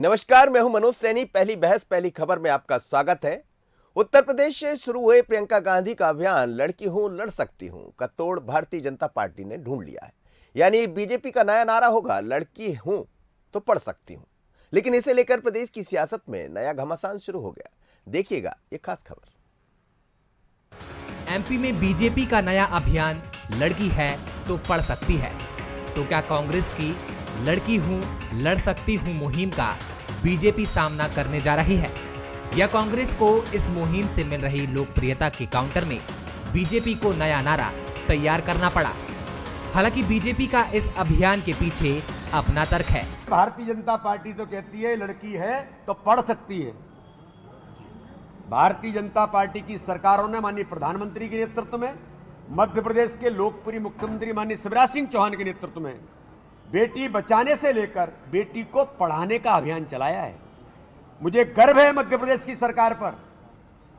नमस्कार, मैं हूं मनोज सैनी। पहली बहस पहली खबर में आपका स्वागत है। उत्तर प्रदेश से शुरू हुए प्रियंका गांधी का अभियान लड़की हूं लड़ सकती हूं का तोड़ भारतीय जनता पार्टी ने ढूंढ लिया है। यानी बीजेपी का नया नारा होगा, लड़की हूं तो पढ़ सकती हूं। लेकिन इसे लेकर प्रदेश की सियासत में नया घमासान शुरू हो गया। देखिएगा ये खास खबर। एमपी में बीजेपी का नया अभियान लड़की है तो पढ़ सकती है। तो क्या कांग्रेस की लड़की हूं लड़ सकती हूं मुहिम का बीजेपी सामना करने जा रही है, या कांग्रेस को इस मुहिम से मिल रही लोकप्रियता के काउंटर में बीजेपी को नया नारा तैयार करना पड़ा? हालांकि बीजेपी का इस अभियान के पीछे अपना तर्क है। भारतीय जनता पार्टी तो कहती है लड़की है तो पढ़ सकती है। भारतीय जनता पार्टी की सरकारों ने माननीय प्रधानमंत्री के नेतृत्व में, मध्य प्रदेश के लोकप्रिय मुख्यमंत्री माननीय शिवराज सिंह चौहान के नेतृत्व में बेटी बचाने से लेकर बेटी को पढ़ाने का अभियान चलाया है। मुझे गर्व है मध्य प्रदेश की सरकार पर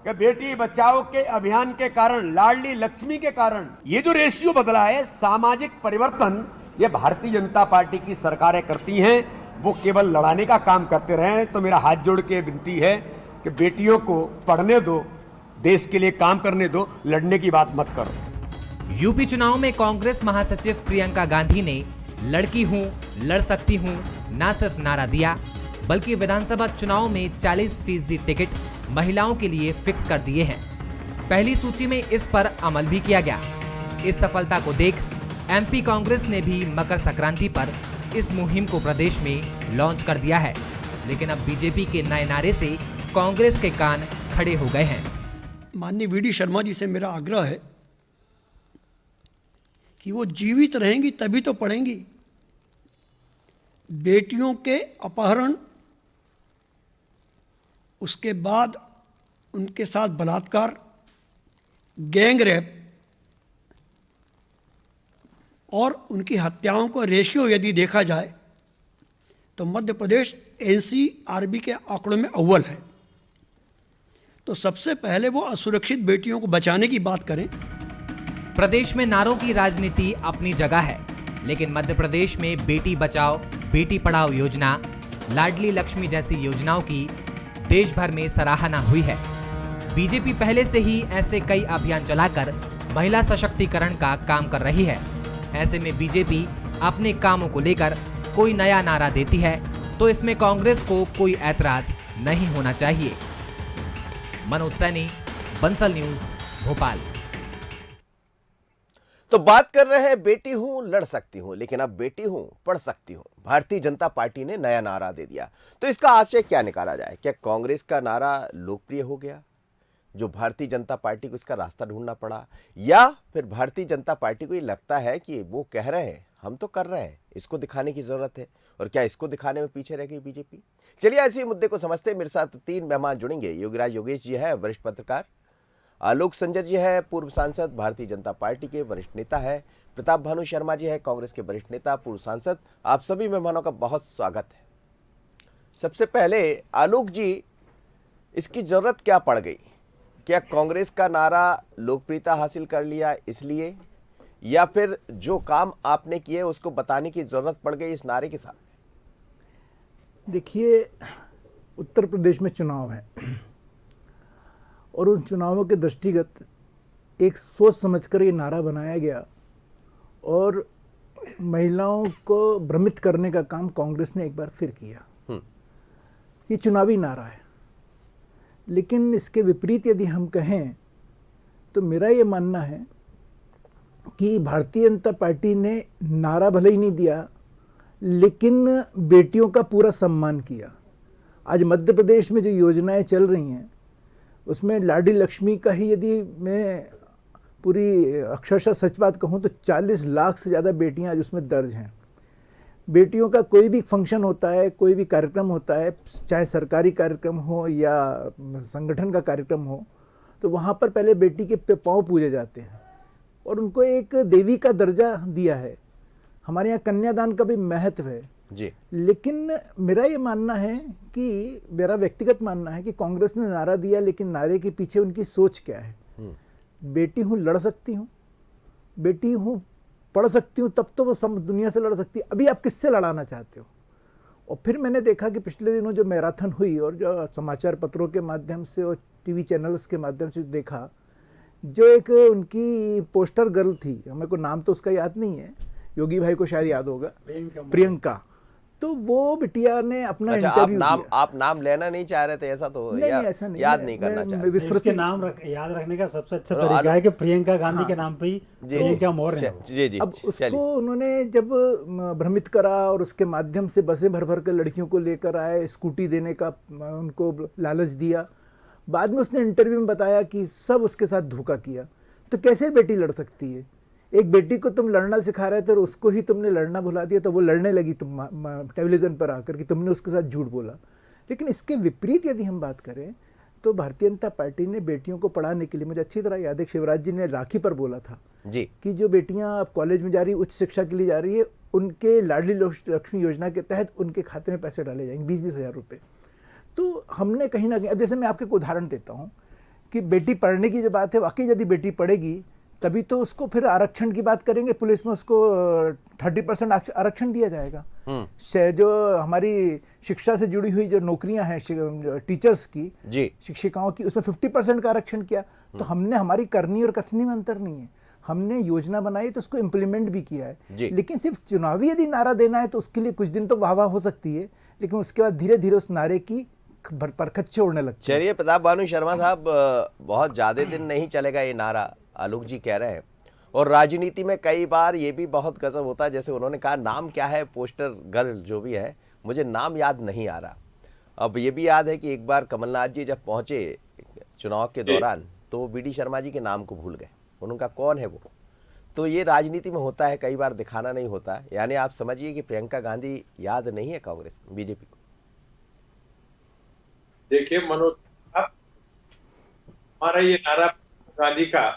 कि बेटी बचाओ के अभियान के कारण, लाडली लक्ष्मी के कारण ये जो रेशियो बदला है, सामाजिक परिवर्तन, ये भारतीय जनता पार्टी की सरकारें करती हैं। वो केवल लड़ाने का काम करते रहे। तो मेरा हाथ जोड़ के विनती है कि बेटियों को पढ़ने दो, देश के लिए काम करने दो, लड़ने की बात मत करो। यूपी चुनाव में कांग्रेस महासचिव प्रियंका गांधी ने लड़की हूं लड़ सकती हूं न सिर्फ नारा दिया, बल्कि विधानसभा चुनाव में 40% टिकट महिलाओं के लिए फिक्स कर दिए हैं। पहली सूची में इस पर अमल भी किया गया। इस सफलता को देख एमपी कांग्रेस ने भी मकर संक्रांति पर इस मुहिम को प्रदेश में लॉन्च कर दिया है। लेकिन अब बीजेपी के नए नारे से कांग्रेस के कान खड़े हो गए हैं। माननीय वीडी शर्मा जी से मेरा आग्रह है कि वो जीवित रहेंगी तभी तो पढ़ेंगी। बेटियों के अपहरण, उसके बाद उनके साथ बलात्कार, गैंग रेप और उनकी हत्याओं का रेशियो यदि देखा जाए तो मध्य प्रदेश एनसीआरबी के आंकड़ों में अव्वल है। तो सबसे पहले वो असुरक्षित बेटियों को बचाने की बात करें। प्रदेश में नारों की राजनीति अपनी जगह है, लेकिन मध्य प्रदेश में बेटी बचाओ बेटी पढ़ाओ योजना, लाडली लक्ष्मी जैसी योजनाओं की देश भर में सराहना हुई है। बीजेपी पहले से ही ऐसे कई अभियान चलाकर महिला सशक्तिकरण का काम कर रही है। ऐसे में बीजेपी अपने कामों को लेकर कोई नया नारा देती है तो इसमें कांग्रेस को कोई ऐतराज नहीं होना चाहिए। मनोज सैनी, बंसल न्यूज, भोपाल। तो बात कर रहे हैं बेटी हूं लड़ सकती हूं, लेकिन अब बेटी हूं पढ़ सकती हूं। भारतीय जनता पार्टी ने नया नारा दे दिया। तो इसका आशय क्या निकाला जाए? क्या कांग्रेस का नारा लोकप्रिय हो गया जो भारतीय जनता पार्टी को इसका रास्ता ढूंढना पड़ा, या फिर भारतीय जनता पार्टी को ये लगता है कि वो कह रहे हैं हम तो कर रहे हैं, इसको दिखाने की जरूरत है, और क्या इसको दिखाने में पीछे रह गई बीजेपी? चलिए ऐसे मुद्दे को समझते। मेरे साथ 3 मेहमान जुड़ेंगे। योगीराज योगेश जी है, वरिष्ठ पत्रकार। आलोक संजय जी है, पूर्व सांसद, भारतीय जनता पार्टी के वरिष्ठ नेता है। प्रताप भानु शर्मा जी है, कांग्रेस के वरिष्ठ नेता, पूर्व सांसद। आप सभी मेहमानों का बहुत स्वागत है। सबसे पहले आलोक जी, इसकी जरूरत क्या पड़ गई? क्या कांग्रेस का नारा लोकप्रियता हासिल कर लिया इसलिए, या फिर जो काम आपने किए उसको बताने की जरूरत पड़ गई इस नारे के साथ? देखिए, उत्तर प्रदेश में चुनाव है और उन चुनावों के दृष्टिगत एक सोच समझकर ये नारा बनाया गया और महिलाओं को भ्रमित करने का काम कांग्रेस ने एक बार फिर किया। ये चुनावी नारा है, लेकिन इसके विपरीत यदि हम कहें तो मेरा ये मानना है कि भारतीय जनता पार्टी ने नारा भले ही नहीं दिया, लेकिन बेटियों का पूरा सम्मान किया। आज मध्य प्रदेश में जो योजनाएं चल रही हैं उसमें लाडली लक्ष्मी का ही यदि मैं पूरी अक्षरशः सच बात कहूँ तो 40 लाख से ज़्यादा बेटियां आज उसमें दर्ज हैं। बेटियों का कोई भी फंक्शन होता है, कोई भी कार्यक्रम होता है, चाहे सरकारी कार्यक्रम हो या संगठन का कार्यक्रम हो, तो वहाँ पर पहले बेटी के पाँव पूजे जाते हैं और उनको एक देवी का दर्जा दिया है। हमारे यहाँ कन्यादान का भी महत्व है जी। लेकिन मेरा ये मानना है कि, मेरा व्यक्तिगत मानना है कि कांग्रेस ने नारा दिया, लेकिन नारे के पीछे उनकी सोच क्या है? बेटी हूँ लड़ सकती हूँ, बेटी हूँ पढ़ सकती हूँ, तब तो वो सब दुनिया से लड़ सकती है। अभी आप किससे लड़ाना चाहते हो? और फिर मैंने देखा कि पिछले दिनों जो मैराथन हुई और जो समाचार पत्रों के माध्यम से और टीवी चैनल्स के माध्यम से देखा, जो एक उनकी पोस्टर गर्ल थी, हमें को नाम तो उसका याद नहीं है, योगी भाई को शायद याद होगा, प्रियंका, तो वो बिटिया ने अपना अच्छा, इंटरव्यू दिया। आप नाम लेना नहीं चाह रहे थे ऐसा तो, नहीं, ऐसा नहीं, याद नहीं करना चाह रहे? उसके नाम याद रखने का सबसे अच्छा तरीका है कि प्रियंका गांधी के नाम पे ही प्रियंका मौर्य है। जी जी, अब उसको उन्होंने जब भ्रमित करा और उसके माध्यम से बसें भर भर कर लड़कियों को लेकर आए, स्कूटी देने का उनको लालच दिया, बाद में उसने इंटरव्यू में बताया कि सब उसके साथ धोखा किया। तो कैसे बेटी लड़ सकती है? एक बेटी को तुम लड़ना सिखा रहे थे और उसको ही तुमने लड़ना भुला दिया, तो वो लड़ने लगी तुम टेलीविज़न पर आकर कि तुमने उसके साथ झूठ बोला। लेकिन इसके विपरीत यदि हम बात करें तो भारतीय जनता पार्टी ने बेटियों को पढ़ाने के लिए, मुझे अच्छी तरह याद है शिवराज जी ने राखी पर बोला था जी कि जो बेटियां अब कॉलेज में जा रही, उच्च शिक्षा के लिए जा रही है, उनके लाडली लक्ष्मी योजना के तहत उनके खाते में पैसे डाले जाएंगे, 20-20 हज़ार रुपये। तो हमने कहीं ना कहीं, अब जैसे मैं आपको एक उदाहरण देता हूँ कि बेटी पढ़ने की जो बात है, वाकई यदि बेटी पढ़ेगी तभी तो उसको फिर आरक्षण की बात करेंगे, पुलिस में उसको 30% आरक्षण दिया जाएगा। जो हमारी शिक्षा से जुड़ी हुई जो नौकरियां हैं टीचर्स की, जी, शिक्षिकाओं की, उसमें 50% का आरक्षण किया। तो हमने, हमारी करनी और कथनी में अंतर नहीं है, हमने योजना बनाई तो उसको इम्प्लीमेंट भी किया है। लेकिन सिर्फ चुनावी यदि नारा देना है तो उसके लिए कुछ दिन तो वाह वाह हो सकती है, लेकिन उसके बाद धीरे धीरे उस नारे की परखच्चे उड़ने लगते हैं। चलिए प्रताप भानु शर्मा साहब, बहुत ज्यादा दिन नहीं चलेगा ये नारा, आलोक जी कह रहे हैं। और राजनीति में कई बार ये भी बहुत गजब होता है, जैसे उन्होंने कहा नाम क्या है, पोस्टर गर्ल जो भी है, मुझे नाम याद नहीं आ रहा। अब ये भी याद है कि एक बार कमलनाथ जी जब पहुंचे चुनाव के दौरान तो वो बीडी शर्मा जी के नाम को भूल गए, उनका कौन है वो। तो ये राजनीति में होता है, कई बार दिखाना नहीं होता है। यानी आप समझिए कि प्रियंका गांधी याद नहीं है कांग्रेस बीजेपी को। देखिए मनोज साहब, हमारा ये नारा गांधी का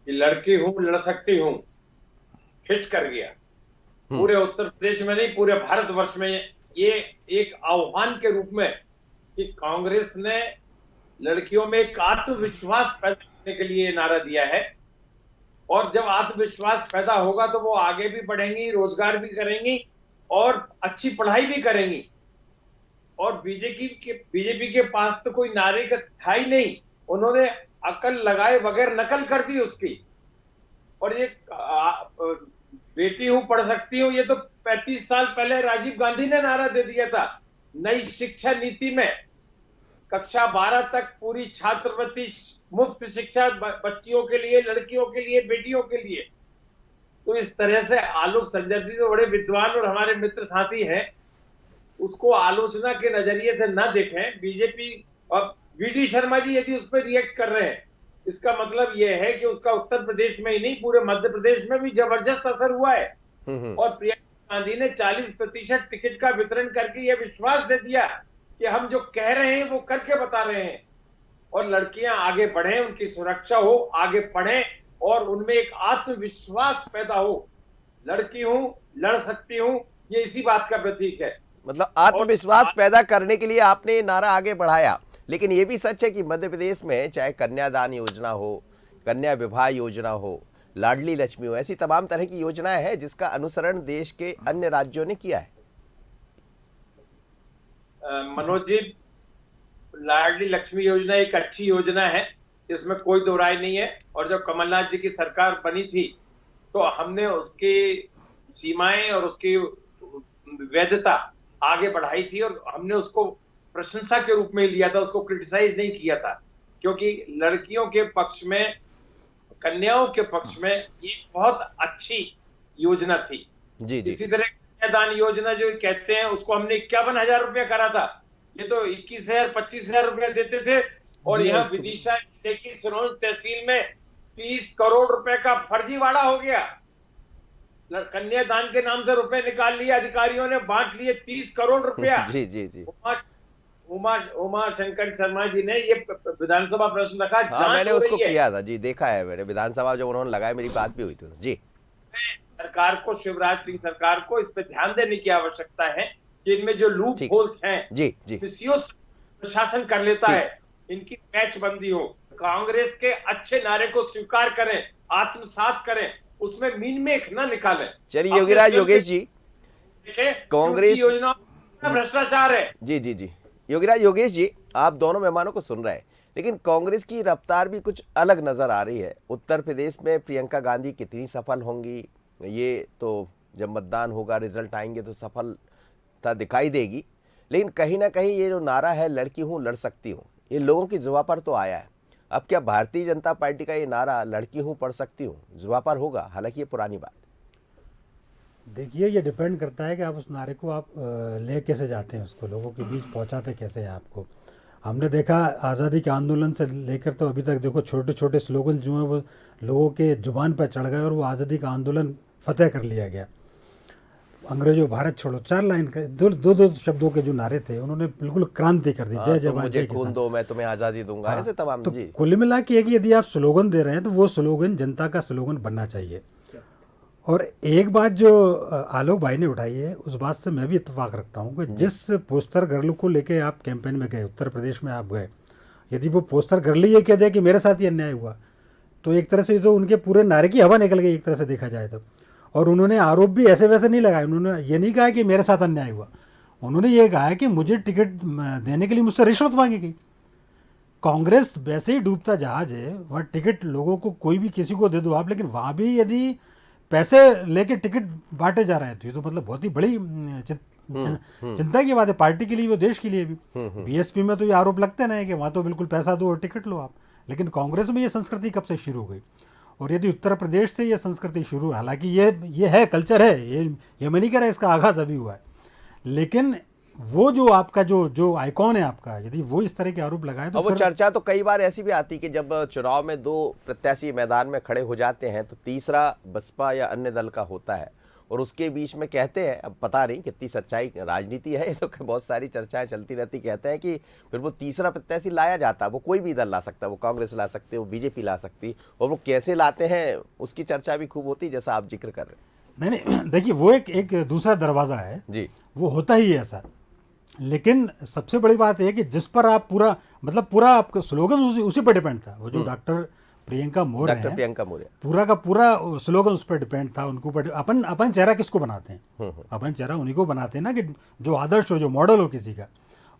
कि लड़की हूं लड़ सकती हूं हिट कर गया पूरे उत्तर प्रदेश में नहीं, पूरे भारतवर्ष में। ये एक आह्वान के रूप में कि कांग्रेस ने लड़कियों में एक आत्मविश्वास पैदा करने के लिए नारा दिया है, और जब आत्मविश्वास पैदा होगा तो वो आगे भी बढ़ेंगी, रोजगार भी करेंगी और अच्छी पढ़ाई भी करेंगी। और बीजेपी के पास तो कोई नारे का था ही नहीं, उन्होंने अकल लगाए बगैर नकल कर दी उसकी। और ये बेटी हूं पढ़ सकती हूं, ये तो 35 साल पहले राजीव गांधी ने नारा दे दिया था। नई शिक्षा नीति में कक्षा 12 तक पूरी छात्रवृत्ति, मुफ्त शिक्षा बच्चियों के लिए, लड़कियों के लिए, बेटियों के लिए। तो इस तरह से आलोक संजय जी तो बड़े विद्वान और हमारे मित्र साथी हैं, उसको आलोचना के नजरिए से न देखें। बीजेपी और वीडी शर्मा जी यदि उस पर रिएक्ट कर रहे हैं, इसका मतलब यह है कि उसका उत्तर प्रदेश में ही नहीं, पूरे मध्य प्रदेश में भी जबरदस्त असर हुआ है। और प्रियंका गांधी ने 40% टिकट का वितरण करके यह विश्वास दे दिया कि हम जो कह रहे हैं वो करके बता रहे हैं। और लड़कियां आगे बढ़ें, उनकी सुरक्षा हो, आगे पढ़ें और उनमें एक आत्मविश्वास पैदा हो। लड़की हूं लड़ सकती हूं, ये इसी बात का प्रतीक है। मतलब आत्मविश्वास पैदा करने के लिए आपने नारा आगे बढ़ाया। लेकिन ये भी सच है कि मध्य प्रदेश में चाहे कन्यादान योजना हो, कन्या विवाह योजना हो, लाडली लक्ष्मी हो, ऐसी तमाम तरह की योजनाएं हैं जिसका अनुसरण देश के अन्य राज्यों ने किया है। मनोज जी, लाडली लक्ष्मी योजना एक अच्छी योजना है, इसमें कोई दो राय नहीं है। और जब कमलनाथ जी की सरकार बनी थी तो हमने उसकी सीमाएं और उसकी वैधता आगे बढ़ाई थी, और हमने उसको प्रशंसा के रूप में लिया था, उसको क्रिटिसाइज नहीं किया था। क्योंकि लड़कियों के पक्ष में, कन्याओं के पक्ष में ये बहुत अच्छी योजना थी। जी जी। इसी तरह कन्यादान योजना जो कहते हैं, उसको हमने 51,000 रुपया करा था। ये तो 21,000 25,000 रुपया देते थे। और यहाँ विदिशा जिले की सिरोंज तहसील में 30 करोड़ रुपए का फर्जीवाड़ा हो गया। कन्यादान के नाम से रुपए निकाल लिए अधिकारियों ने, बांट लिए 30 करोड़ रुपया। जी जी जी। उमा शंकर शर्मा जी ने ये विधानसभा प्रश्न रखा। हाँ, मैंने उसको किया था जी, देखा है मैंने विधानसभा, जब उन्होंने लगाया मेरी बात भी हुई थी जी। सरकार को, शिवराज सिंह सरकार को इस पे ध्यान देने की आवश्यकता है कि इनमें जो लूप होल्स हैं, जी जी, प्रशासन कर लेता है, इनकी पैचबंदी हो। कांग्रेस के अच्छे नारे को स्वीकार करें, आत्मसात करें, उसमें मीन मेख ना निकालें। चलिए योगीराज योगेश जी, देखें, कांग्रेस- उनकी योजनाओं में भ्रष्टाचार है। जी जी जी, योगेश जी, आप दोनों मेहमानों को सुन रहे हैं, लेकिन कांग्रेस की रफ्तार भी कुछ अलग नजर आ रही है। उत्तर प्रदेश में प्रियंका गांधी कितनी सफल होंगी, ये तो जब मतदान होगा, रिजल्ट आएंगे तो सफलता दिखाई देगी। लेकिन कहीं ना कहीं ये जो नारा है लड़की हूं लड़ सकती हूं, ये लोगों की जुबान पर तो आया है। अब क्या भारतीय जनता पार्टी का ये नारा लड़की हूं पढ़ सकती हूं जुबान पर होगा? हालांकि ये पुरानी बात। देखिए, ये डिपेंड करता है कि आप उस नारे को आप ले कैसे जाते हैं, उसको लोगों के बीच पहुंचाते कैसे हैं आपको। हमने देखा आज़ादी के आंदोलन से लेकर तो अभी तक देखो छोटे छोटे स्लोगन जो हैं वो लोगों के जुबान पर चढ़ गए और वो आज़ादी का आंदोलन फतेह कर लिया गया। अंग्रेजों भारत छोड़ो 4 लाइन के दो शब्दों के जो नारे थे उन्होंने बिल्कुल क्रांति कर दी। जय तो जवान मुझे जय खून किसान। दो मैं तुम्हें आजादी दूंगा, हाँ, ऐसे तमाम। तो जी, कुल मिला के कि यदि आप स्लोगन दे रहे हैं तो वो स्लोगन जनता का स्लोगन बनना चाहिए। और एक बात जो आलोक भाई ने उठाई है उस बात से मैं भी इत्तेफाक रखता हूँ कि जिस पोस्टर गर्ल को लेके आप कैंपेन में गए, उत्तर प्रदेश में आप गए, यदि वो पोस्टर गर्ल ये कह दे कि मेरे साथ ही अन्याय हुआ, तो एक तरह से तो उनके पूरे नारे की हवा निकल गई एक तरह से देखा जाए तो। और उन्होंने आरोप भी ऐसे वैसे नहीं लगाए। उन्होंने ये नहीं कहा कि मेरे साथ अन्याय हुआ, उन्होंने ये कहा कि मुझे टिकट देने के लिए मुझसे रिश्वत मांगी गई। कांग्रेस वैसे ही डूबता जहाज है, वहाँ टिकट लोगों को कोई भी किसी को दे दो आप, लेकिन वहाँ भी यदि पैसे लेके टिकट बांटे जा रहे हैं तो ये तो मतलब बहुत ही बड़ी चिंता की बात है पार्टी के लिए भी, देश के लिए भी। बीएसपी में तो ये आरोप लगते ना है कि वहाँ तो बिल्कुल पैसा दो और टिकट लो आप, लेकिन कांग्रेस में ये संस्कृति कब से शुरू हो गई? और यदि उत्तर प्रदेश से ये संस्कृति शुरू, हालांकि ये है कल्चर है, ये मैं नहीं कह रहा इसका आगाज अभी हुआ है, लेकिन वो जो आपका जो आइकॉन है आपका, यदि वो इस तरह के आरोप लगाए तो और वो फिर चर्चा तो कई बार ऐसी भी आती कि जब चुनाव में 2 प्रत्याशी मैदान में खड़े हो जाते हैं तो तीसरा बसपा या अन्य दल का होता है और उसके बीच में कहते हैं, अब पता नहीं कितनी सच्चाई राजनीति है, ये तो बहुत सारी चर्चाएं चलती रहती, कहते हैं कि फिर वो तीसरा प्रत्याशी लाया जाता है, वो कोई भी दल ला सकता है, वो कांग्रेस ला सकती है, वो बीजेपी ला सकती है, और वो कैसे लाते हैं उसकी चर्चा भी खूब होती, जैसा आप जिक्र कर रहे हैं। नहीं देखिए, वो एक दूसरा दरवाजा है जी, वो होता ही है ऐसा। लेकिन सबसे बड़ी बात यह है कि जिस पर आप पूरा आपका स्लोगन उसी पर डिपेंड था। वो जो डॉक्टर प्रियंका मौर्य डॉक्टर हैं, प्रियंका मौर्य पूरा का पूरा स्लोगन उस पर डिपेंड था। उनको अपन चेहरा किसको बनाते हैं? अपन चेहरा उन्हीं को बनाते हैं ना, कि जो आदर्श हो, जो मॉडल हो किसी का।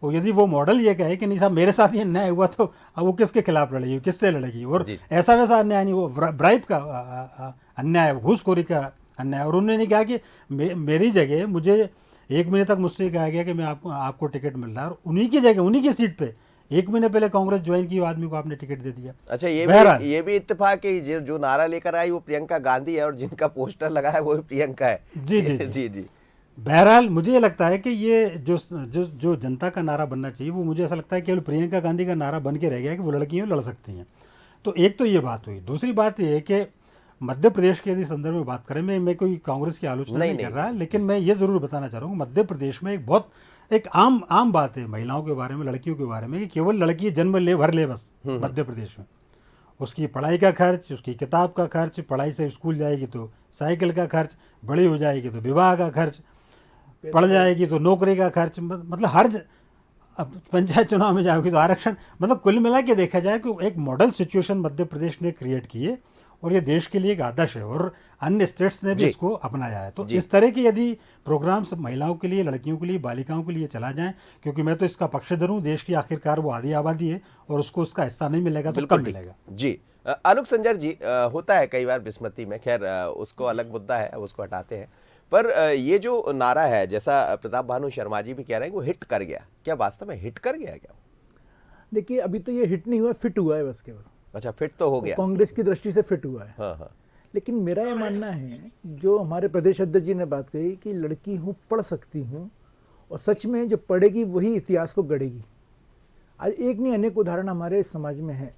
और यदि वो मॉडल ये कहे कि नहीं साहब मेरे साथ ये अन्याय हुआ, तो अब वो किसके खिलाफ लड़ेगी, किससे लड़ेगी? और ऐसा वैसा अन्याय नहीं, वो ब्राइब का अन्याय, घूसखोरी का अन्याय। और उन्होंने कहा कि मेरी जगह मुझे 1 महीने तक मुझसे कहा गया कि मैं आपको टिकट मिल रहा है, और उन्हीं की जगह उन्हीं की सीट पे 1 महीने पहले कांग्रेस ज्वाइन की आदमी को आपने टिकट दे दिया। अच्छा, ये भी इत्तेफाक है कि जो नारा लेकर आई वो प्रियंका गांधी है और जिनका पोस्टर लगा है वो भी प्रियंका है। जी जी जी जी, जी। बहरहाल मुझे ये लगता है कि ये जो जनता का नारा बनना चाहिए, वो मुझे ऐसा लगता है केवल प्रियंका गांधी का नारा बन के रह गया कि वो लड़कियां लड़ सकती हैं। तो एक तो ये बात हुई। दूसरी बात ये है कि मध्य प्रदेश के यदि संदर्भ में बात करें, मैं कोई कांग्रेस की आलोचना नहीं कर रहा, लेकिन मैं ये जरूर बताना चाह रहा हूँ, मध्य प्रदेश में एक आम बात है महिलाओं के बारे में, लड़कियों के बारे में, कि केवल लड़की जन्म ले भर ले बस मध्य प्रदेश में। उसकी पढ़ाई का खर्च, उसकी किताब का खर्च, पढ़ाई से स्कूल जाएगी तो साइकिल का खर्च, बड़ी हो जाएगी तो विवाह का खर्च, पढ़ जाएगी तो नौकरी का खर्च, मतलब हर अब पंचायत चुनाव में जाओगी तो आरक्षण। मतलब कुल मिला के देखा जाए कि एक मॉडल सिचुएशन मध्य प्रदेश ने क्रिएट की है और ये देश के लिए एक आदर्श है, और अन्य स्टेट्स ने भी इसको अपनाया है। तो इस तरह के यदि प्रोग्राम्स महिलाओं के लिए, लड़कियों के लिए, बालिकाओं के लिए चला जाए, क्योंकि मैं तो इसका पक्षधर हूँ, देश की आखिरकार वो आधी आबादी है और उसको उसका हिस्सा नहीं मिलेगा तो कब मिलेगा? जी, अनुप संजर जी, होता है कई बार विस्मृति में, खैर उसको अलग मुद्दा है, उसको हटाते हैं। पर ये जो नारा है, जैसा प्रताप भानु शर्मा जी भी कह रहे हैं, वो हिट कर गया, क्या वास्तव में हिट कर गया क्या? देखिए, अभी तो ये हिट नहीं हुआ, फिट हुआ है बस केवल। अच्छा, फिट तो हो गया, कांग्रेस की दृष्टि से फिट हुआ है। हाँ हाँ। लेकिन मेरा ये मानना है, जो हमारे प्रदेश अध्यक्ष जी ने बात कही कि लड़की हूँ पढ़ सकती हूँ, और सच में जो पढ़ेगी वही इतिहास को गढ़ेगी। आज एक नहीं अनेक उदाहरण हमारे समाज में है,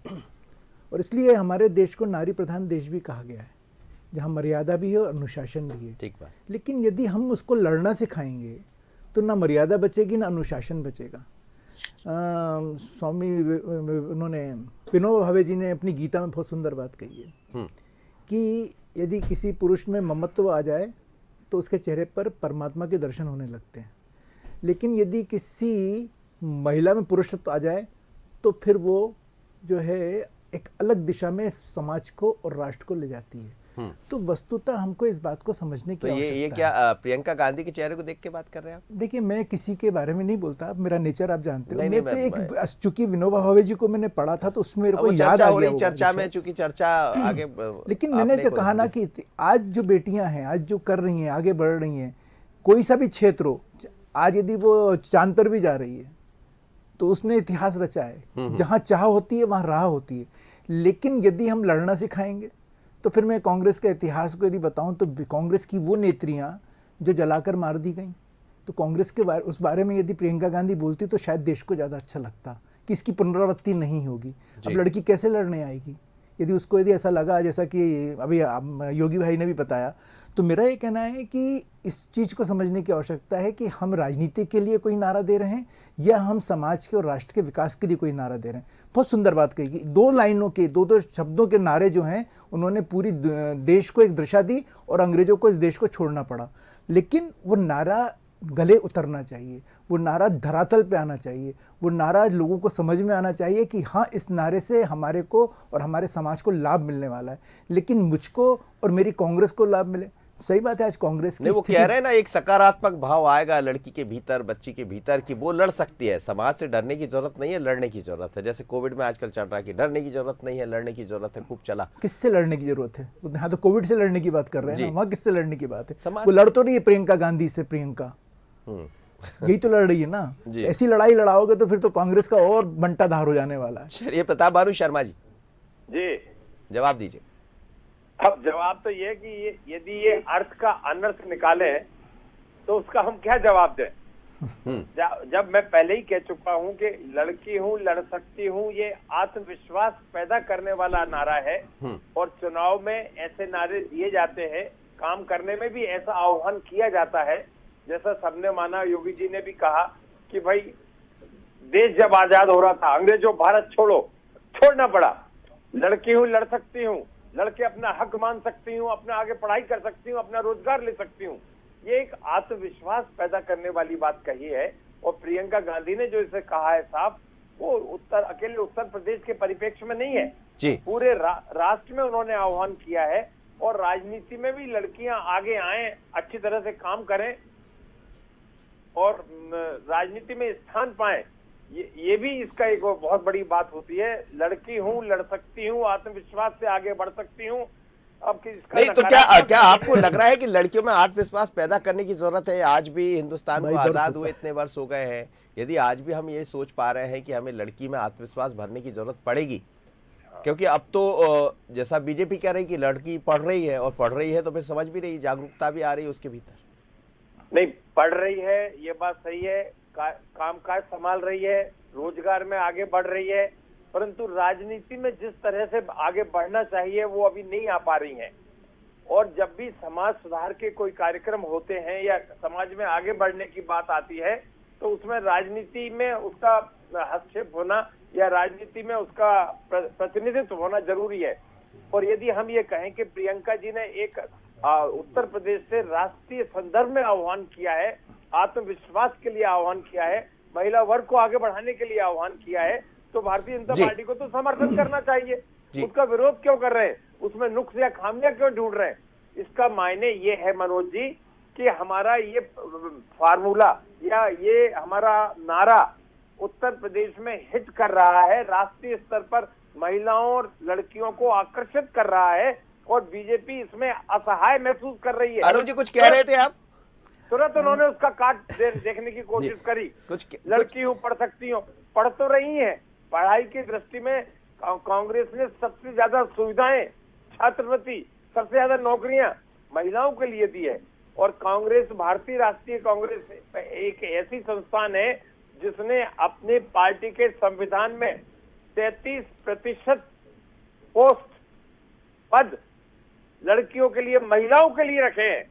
और इसलिए हमारे देश को नारी प्रधान देश भी कहा गया है, जहाँ मर्यादा भी है और अनुशासन भी है। ठीक बात। लेकिन यदि हम उसको लड़ना सिखाएंगे तो ना मर्यादा बचेगी ना अनुशासन बचेगा। स्वामी उन्होंने विनोबा भावे जी ने अपनी गीता में बहुत सुंदर बात कही है कि यदि किसी पुरुष में ममत्व आ जाए तो उसके चेहरे पर परमात्मा के दर्शन होने लगते हैं, लेकिन यदि किसी महिला में पुरुषत्व आ जाए तो फिर वो जो है एक अलग दिशा में समाज को और राष्ट्र को ले जाती है। तो वस्तुतः हमको इस बात को समझने की तो ये आवश्यकता है। क्या प्रियंका गांधी के चेहरे को देख के बात कर रहे हैं आप? देखिए, मैं किसी के बारे में नहीं बोलता, मेरा नेचर आप जानते हो। नहीं, मैं नहीं, तो मैं- एक चूंकि विनोबा भावे जी को मैंने पढ़ा था तो उसमें मेरे अब को वो याद चर्चा आ हो गया रही, वो चर्चा में विषय। चूंकि चर्चा आगे लेकिन मैंने आपने जो कोशिश कहा ना की। कि आज जो बेटियां हैं, आज जो कर रही हैं, आगे बढ़ रही हैं, कोई सा भी क्षेत्र हो, आज यदि वो चांद पर भी जा रही है तो उसने इतिहास रचा है। जहां चाह होती है वहां राह होती है। लेकिन यदि हम लड़ना सिखाएंगे तो फिर मैं कांग्रेस के इतिहास को यदि बताऊं तो कांग्रेस की वो नेत्रियां जो जलाकर मार दी गई, तो कांग्रेस के उस बारे में यदि प्रियंका गांधी बोलती तो शायद देश को ज़्यादा अच्छा लगता कि इसकी पुनरावृत्ति नहीं होगी। अब लड़की कैसे लड़ने आएगी यदि उसको यदि ऐसा लगा, जैसा कि अभी योगी भाई ने भी बताया। तो मेरा ये कहना है कि इस चीज़ को समझने की आवश्यकता है कि हम राजनीति के लिए कोई नारा दे रहे हैं या हम समाज के और राष्ट्र के विकास के लिए कोई नारा दे रहे हैं। बहुत सुंदर बात कही कि दो लाइनों के, दो शब्दों के नारे जो हैं उन्होंने पूरी देश को एक दिशा दी और अंग्रेजों को इस देश को छोड़ना पड़ा। लेकिन वो नारा गले उतरना चाहिए, वो नारा धरातल पे आना चाहिए, वो नारा लोगों को समझ में आना चाहिए कि हाँ, इस नारे से हमारे को और हमारे समाज को लाभ मिलने वाला है। लेकिन मुझको और मेरी कांग्रेस को लाभ मिले, सही बात है। आज कांग्रेस की नहीं, वो स्थिति- कह रहे हैं ना, एक सकारात्मक भाव आएगा लड़की के भीतर, बच्ची के भीतर कि वो लड़ सकती है। समाज से डरने की जरूरत नहीं है, लड़ने की जरूरत है। जैसे कोविड में आजकल चल रहा है कि डरने की जरूरत नहीं है, लड़ने की जरूरत है, खूब चला। किससे लड़ने की जरूरत है? हाँ, तो कोविड से लड़ने की बात कर रहे हैं जी। ना, वहाँ किससे लड़ने की बात है? समाज- वो लड़ तो रही है प्रियंका गांधी से। प्रियंका यही तो लड़ रही है ना। जी। ऐसी लड़ाई लड़ाओगे तो फिर तो कांग्रेस का और बंटाधार हो जाने वाला है। चलिए, प्रताप भानु शर्मा जी जी, जवाब दीजिए। अब जवाब तो ये कि यदि ये अर्थ का अनर्थ निकाले तो उसका हम क्या जवाब दें? जब मैं पहले ही कह चुका हूं कि लड़की हूं, लड़ सकती हूं, ये आत्मविश्वास पैदा करने वाला नारा है। और चुनाव में ऐसे नारे दिए जाते हैं, काम करने में भी ऐसा आह्वान किया जाता है। जैसा सबने माना, योगी जी ने भी कहा कि भाई देश जब आजाद हो रहा था, अंग्रेजों भारत छोड़ना पड़ा। लड़की हूं, लड़ सकती हूं, लड़के अपना हक मान सकती हूँ, अपना आगे पढ़ाई कर सकती हूँ, अपना रोजगार ले सकती हूँ। ये एक आत्मविश्वास पैदा करने वाली बात कही है। और प्रियंका गांधी ने जो इसे कहा है साहब, वो अकेले उत्तर प्रदेश के परिप्रेक्ष्य में नहीं है जी। पूरे राष्ट्र में उन्होंने आह्वान किया है। और राजनीति में भी लड़कियां आगे आए, अच्छी तरह से काम करें और राजनीति में स्थान पाए, ये भी इसका एक बहुत बड़ी बात होती है। लड़की हूँ, लड़ सकती हूँ, आत्मविश्वास से आगे बढ़ सकती हूँ। अब इसका नहीं तो क्या आपको लग रहा है कि लड़कियों में आत्मविश्वास पैदा करने की जरूरत है? आज भी हिंदुस्तान को आजाद हुए इतने वर्ष हो गए हैं, यदि आज भी हम ये सोच पा रहे हैं कि हमें लड़की में आत्मविश्वास भरने की जरूरत पड़ेगी, क्योंकि अब तो जैसा बीजेपी कह रही कि लड़की पढ़ रही है, और पढ़ रही है तो फिर समझ भी रही, जागरूकता भी आ रही है उसके भीतर। नहीं, पढ़ रही है, ये बात सही है, काम काज संभाल रही है, रोजगार में आगे बढ़ रही है, परंतु राजनीति में जिस तरह से आगे बढ़ना चाहिए वो अभी नहीं आ पा रही हैं। और जब भी समाज सुधार के कोई कार्यक्रम होते हैं या समाज में आगे बढ़ने की बात आती है तो उसमें राजनीति में उसका हस्तक्षेप होना या राजनीति में उसका प्रतिनिधित्व होना जरूरी है। और यदि हम ये कहें कि प्रियंका जी ने एक उत्तर प्रदेश से राष्ट्रीय संदर्भ में आह्वान किया है, आत्मविश्वास के लिए आह्वान किया है, महिला वर्ग को आगे बढ़ाने के लिए आह्वान किया है, तो भारतीय जनता पार्टी को तो समर्थन करना चाहिए। उसका विरोध क्यों कर रहे हैं? उसमें नुक्स या खामियां क्यों ढूंढ रहे हैं? इसका मायने ये है मनोज जी कि हमारा ये फार्मूला या ये हमारा नारा उत्तर प्रदेश में हिट कर रहा है, राष्ट्रीय स्तर पर महिलाओं और लड़कियों को आकर्षित कर रहा है और बीजेपी इसमें असहाय महसूस कर रही है। अरुण जी कुछ कह रहे थे आप? तुरंत उन्होंने उसका काट देखने की कोशिश करी। लड़की हूँ, पढ़ सकती हूँ, पढ़ तो रही है। पढ़ाई की दृष्टि में कांग्रेस ने सबसे ज्यादा सुविधाएं, छात्रवृत्ति, सबसे ज्यादा नौकरियां महिलाओं के लिए दी है। और कांग्रेस, भारतीय राष्ट्रीय कांग्रेस एक ऐसी संस्थान है जिसने अपने पार्टी के संविधान में 33% पोस्ट, पद लड़कियों के लिए, महिलाओं के लिए रखे हैं।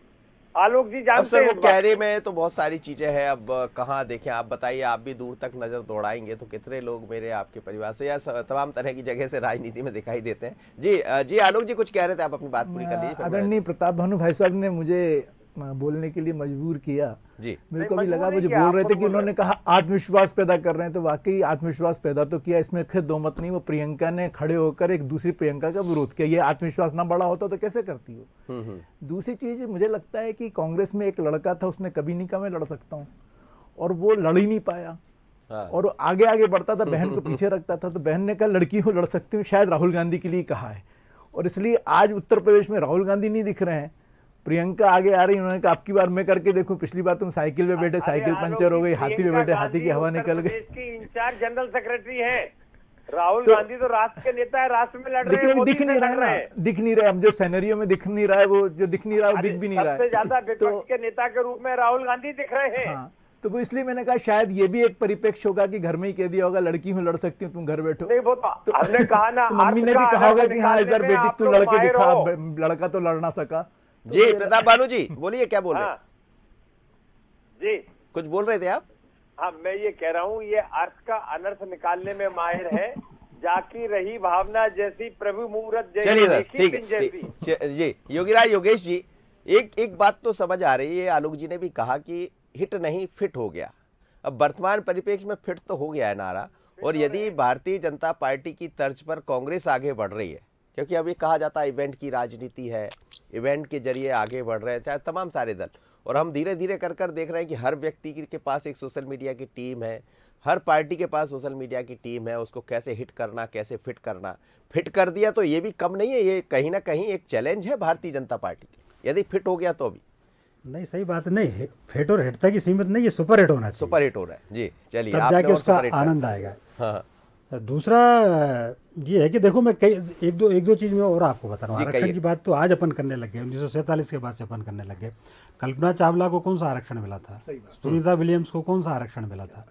आलोक जी जानते हैं। अब सर वो कहने में तो बहुत सारी चीजें हैं, अब कहाँ देखें आप बताइए। आप भी दूर तक नजर दौड़ाएंगे तो कितने लोग मेरे आपके परिवार से या तमाम तरह की जगह से राजनीति में दिखाई देते हैं। जी आलोक जी कुछ कह रहे थे, आप अपनी बात पूरी कर लीजिए। आदरणीय प्रताप भानु भाई साहब ने मुझे बोलने के लिए मजबूर किया। जी मेरे को भी मजबूर लगा, नहीं मुझे किया, बोल आप रहे थे खुद कि बोल उन्होंने रहे कहा आत्मविश्वास पैदा कर रहे हैं, तो वाकई आत्मविश्वास पैदा तो किया, इसमें खैर दो मत नहीं। वो प्रियंका ने खड़े होकर एक दूसरी प्रियंका का विरोध किया, ये आत्मविश्वास ना बड़ा होता तो कैसे करती हो। दूसरी चीज मुझे लगता है कि कांग्रेस में एक लड़का था, उसने कभी नहीं कहा मैं लड़ सकता हूँ, और वो लड़ ही नहीं पाया। हाँ। और आगे आगे बढ़ता था, बहन को पीछे रखता था, तो बहन ने कहा लड़की हूँ लड़ सकती हूँ, शायद राहुल गांधी के लिए कहा है। और इसलिए आज उत्तर प्रदेश में राहुल गांधी नहीं दिख रहे हैं, प्रियंका आगे आ रही। उन्होंने कहा आपकी बार मैं करके देखूं, पिछली बार तुम साइकिल पे बैठे, साइकिल पंचर हो गई, हाथी पे बैठे, हाथी की हवा निकल गई। की इंचार्ज जनरल सेक्रेटरी है राहुल तो- गांधी, तो राष्ट्र के नेता है, राष्ट्र में लड़ रहे लेकिन हैं, अभी मोदी दिख से नहीं रहा लड़ है रहे ना, हैं। दिख नहीं रहा है। हम जो सिनेरियो में दिख नहीं रहा है, वो जो दिख नहीं रहा है वो दिख भी नहीं रहा सबसे ज्यादा है। विपक्ष के नेता के रूप में राहुल गांधी दिख रहे हैं। हाँ, तो वो इसलिए मैंने कहा शायद ये भी एक परिप्रेक्ष्य होगा कि घर में ही कह दिया होगा लड़की हूँ लड़ सकती हूँ, तुम घर बैठो। नहीं, वो तो हमने कहा ना, तो मम्मी अर्थ ने भी का कहा होगा अलग कि हाँ इस बार निकालने में बेटी आप तू लोग लड़के माहिर दिखा, हो। लड़का तो लड़ ना सका। तो जी प्रताप बानू जी बोलिए, क्या बोल रहे हैं? हाँ जी, कुछ बोल रहे थे आप? हाँ मैं ये कह रहा हूँ, ये अर्थ का अनर्थ निकालने में माहिर है। जाकी रही भावना जैसी, प्रभु मुहूर्त जैसी, चलिए सर, देखी ठीक दिन है, जैसी। ठीक। जी योगीराज योगेश जी, एक बात तो समझ आ रही है, आलोक जी ने भी कहा कि हिट नहीं फिट हो गया। अब वर्तमान परिप्रेक्ष्य में फिट तो हो गया है नारा, और यदि भारतीय जनता पार्टी की तर्ज पर कांग्रेस आगे बढ़ रही है, क्योंकि अब ये कहा जाता है इवेंट की राजनीति है, इवेंट के जरिए आगे बढ़ रहे हैं चाहे तमाम सारे दल, और हम धीरे धीरे कर देख रहे हैं कि हर व्यक्ति के पास एक सोशल मीडिया की टीम है, हर पार्टी के पास सोशल मीडिया की टीम है, उसको कैसे हिट करना, कैसे फिट करना। फिट कर दिया तो ये भी कम नहीं है, ये कहीं ना कहीं एक चैलेंज है भारतीय जनता पार्टी के, यदि फिट हो गया तो भी। नहीं, सही बात नहीं, हिट और हिट तक ही सीमित नहीं, ये सुपर हिट होना चाहिए, सुपर हिट हो रहा है जी। चलिए तब आपने जाके और उसका सुपर हिट कहा। आनंद आएगा। हाँ दूसरा ये है कि देखो, मैं एक दो चीज़ में और आपको बता रहा हूँ। जी, आरक्षण कहिए। की बात तो आज अपन करने लग गए, 1947 के बाद से अपन करने लग गए। कल्पना चावला को कौन सा आरक्षण मिला था? सुनीता विलियम्स को कौन सा आरक्षण मिला था?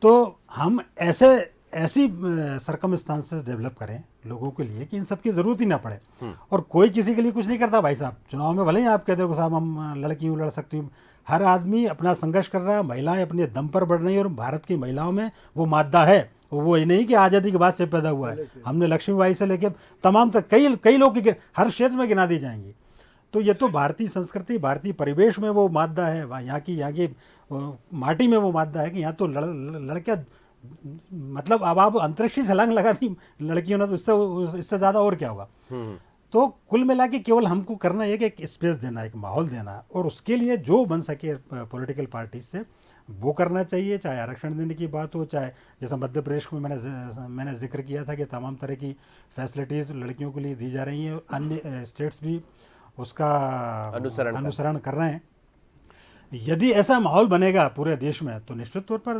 तो हम ऐसी सरकमस्टांसेस डेवलप करें लोगों के लिए कि इन सब की जरूरत ही ना पड़े। और कोई किसी के लिए कुछ नहीं करता भाई साहब। चुनाव में भले ही आप कहते हो साहब हम लड़की हूँ लड़ सकती हूँ, हर आदमी अपना संघर्ष कर रहा है, महिलाएं अपने दम पर बढ़ रही हैं, और भारत की महिलाओं में वो मादा है, वो ये नहीं कि आज़ादी के बाद से पैदा हुआ है। हमने लक्ष्मीबाई से लेकर तमाम तक कई लोग की हर क्षेत्र में गिना दी जाएंगी। तो ये तो भारतीय संस्कृति, भारतीय परिवेश में वो मादा है, यहाँ की माटी में वो मादा है कि यहाँ तो लड़कियाँ, मतलब अब आप अंतरिक्ष छलांग लगा दी लड़कियों ने, तो इससे ज़्यादा और क्या होगा। तो कुल मिला के केवल हमको करना है कि एक स्पेस देना, एक माहौल देना, और उसके लिए जो बन सके पॉलिटिकल पार्टी से वो करना चाहिए। चाहे आरक्षण देने की बात हो, चाहे जैसा मध्य प्रदेश में मैंने जिक्र किया था कि तमाम तरह की फैसिलिटीज़ लड़कियों के लिए दी जा रही हैं, अन्य स्टेट्स भी उसका अनुसरण कर रहे हैं। यदि ऐसा माहौल बनेगा पूरे देश में तो निश्चित तौर पर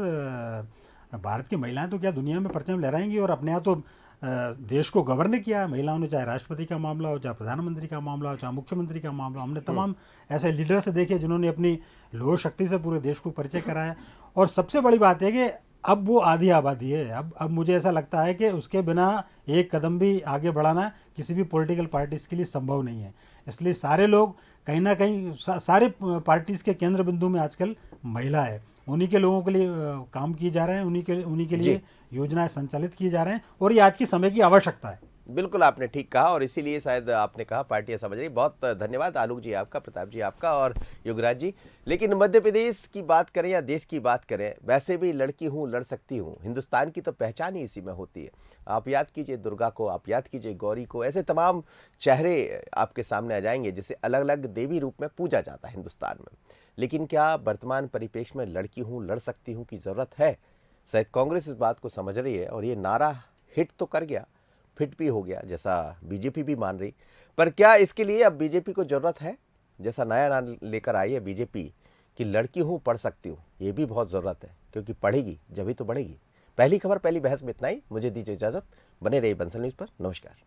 भारत की महिलाएं तो क्या दुनिया में परचम लहराएंगी। और अपने यहाँ तो देश को गवर्न किया है महिलाओं ने, चाहे राष्ट्रपति का मामला हो, चाहे प्रधानमंत्री का मामला हो, चाहे मुख्यमंत्री का मामला हो। हमने तमाम ऐसे लीडर से देखे जिन्होंने अपनी लोक शक्ति से पूरे देश को परिचय कराया। और सबसे बड़ी बात है कि अब वो आधी आबादी है। अब मुझे ऐसा लगता है कि उसके बिना एक कदम भी आगे बढ़ाना किसी भी पॉलिटिकल पार्टीज़ के लिए संभव नहीं है। इसलिए सारे लोग कहीं ना कहीं, सारे पार्टीज़ के केंद्र बिंदु में आजकल महिला है। उन्हीं के लोगों के लिए काम किए जा रहे हैं, उन्हीं के लिए योजनाएं संचालित की जा रहे हैं, और ये आज के समय की आवश्यकता है। बिल्कुल आपने ठीक कहा, और इसीलिए शायद आपने कहा पार्टियां समझ रही। बहुत धन्यवाद आलोक जी आपका, प्रताप जी आपका और योगराज जी। लेकिन मध्य प्रदेश की बात करें या देश की बात करें, वैसे भी लड़की हूँ लड़ सकती हूँ, हिंदुस्तान की तो पहचान ही इसी में होती है। आप याद कीजिए दुर्गा को, आप याद कीजिए गौरी को, ऐसे तमाम चेहरे आपके सामने आ जाएंगे जिसे अलग अलग देवी रूप में पूजा जाता है हिंदुस्तान में। लेकिन क्या वर्तमान परिप्रेक्ष्य में लड़की हूँ लड़ सकती हूँ की ज़रूरत है? शायद कांग्रेस इस बात को समझ रही है, और ये नारा हिट तो कर गया, फिट भी हो गया, जैसा बीजेपी भी मान रही। पर क्या इसके लिए अब बीजेपी को ज़रूरत है, जैसा नया नाम लेकर आई है बीजेपी कि लड़की हूँ पढ़ सकती हूँ? ये भी बहुत ज़रूरत है, क्योंकि पढ़ेगी जब ही तो बढ़ेगी। पहली खबर, पहली बहस में इतना ही। मुझे दीजिए इजाज़त, बने रहिए बंसल न्यूज़ पर। नमस्कार।